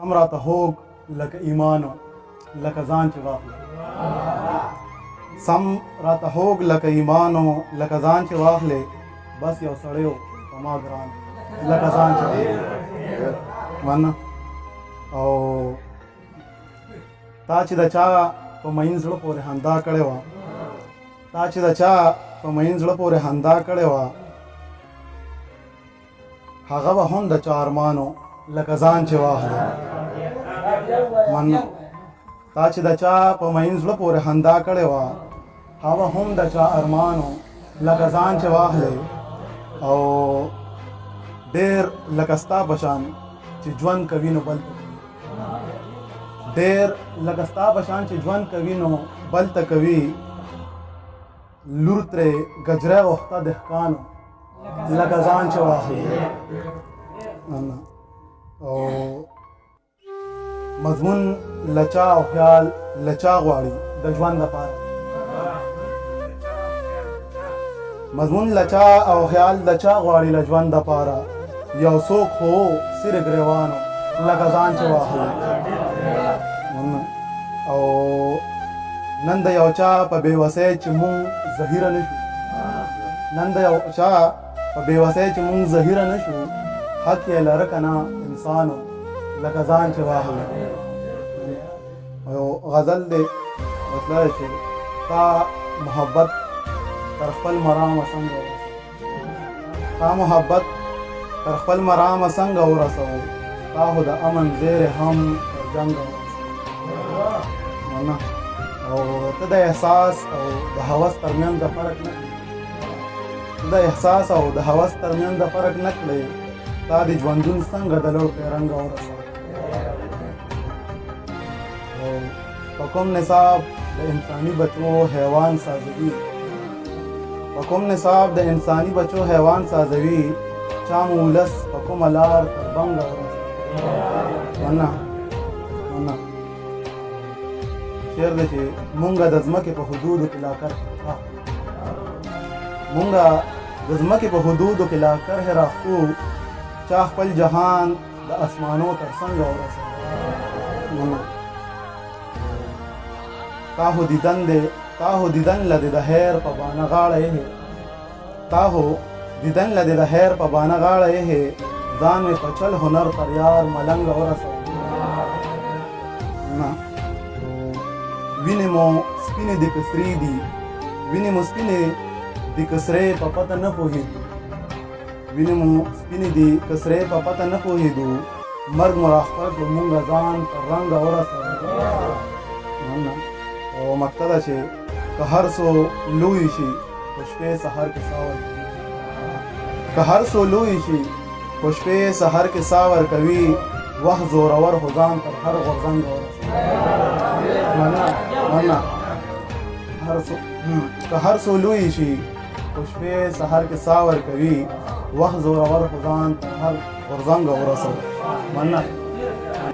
سم راته هوګ لکه ایمانو لکه ځان چې واخلې سم راته هوګ لکه ایمانو لکه ځان چې واخلې بس یو سړی و په ما ګران لکه ځان چې مننه او تا چې د چا په مین زړه پورې خندا کړې وه تا چې د چا په مین زړه پورې خندا کړې وه هغه به هم د چا ارمانو لکه ځان چې واخلې مننه تا چې د چا په مین زړه پورې خندا کړې وه هغه هم د چا ارمانو لکه ځان چې واخلې او ډېر لکه ستا په شان چې ژوند کوي نو بل ته کوي ډېر لکه ستا په شان چې ژوند کوي نو بل ته کوي لور ترې ګجری غوښته دهقانو لکه ځان چې واخلې او مضمون لچا او خیال لچا غواړي د ژوند لپاره مضمون لچا او خیال لچا غواړي له ژوند لپاره یو څوک خو سره ګریوانو لکه ځان چې واخلې او نن د یو چا په بېوسۍ چې مونږ ظهیره نه شو نن د یو چا په بېوسۍ چې مونږ ظهیره نه شو حق یې لره که نه انسانو لکه ځان چې واخلې یو غزل دی مطلب چې تا محبت تر خپل مرامه څنګه ورسوو تا محبت تر خپل مرامه څنګه ورسوو تا خو د امن زیرې هم تر جنګه ورسوو او ته د احساس او د هوس ترمنځ د فرق نه کړې ته د احساس او د هوس ترمنځ د فرق نه کړې تا د ژوندون څنګه د لوړ پیرنګه ورسوو او په کوم نصاب د انساني بچو حیوان سازوي په کوم نصاب د انساني بچو حیوان سازوي چا مو ولس په کومه لار تر بنګه ورسوي مننه شعر دی چې مونږه د ځمکې په حدودو کې لا کرښې مونږه د ځمکې په حدودو کې لا کرښې راښکو چا خپل جهان د اسمانو تر څنګه ورسوي تا هو دیدن لدې د هیر په بانه غاړه یې تا هو دیدن لدې د هیر په بانه غاړه یې ځان مې په چل هنر پر یار ملنګه ورسوي وینې مو سپینې د کسرې دي وینې مو سپینې د کسرې په پته نه پوهېدو وینې مو سپینې د کسرې په پته نه پوهېدو مرګ مو راخپل کړو مونږه ځان تر رنګه ورسوي او مقصد ده چې که هر څو لوی شي په شپې سحر کې سا ورکوي که هر څو لوی شي په شپې سحر کې سا ورکوي وخت زورور خو ځان تر هر غورځنګه ورسوي مننه که هر څو لوی شي په شپې سحر کې سا ورکوي وخت زورور خو ځان تر هر غورځنګه ورسوي مننه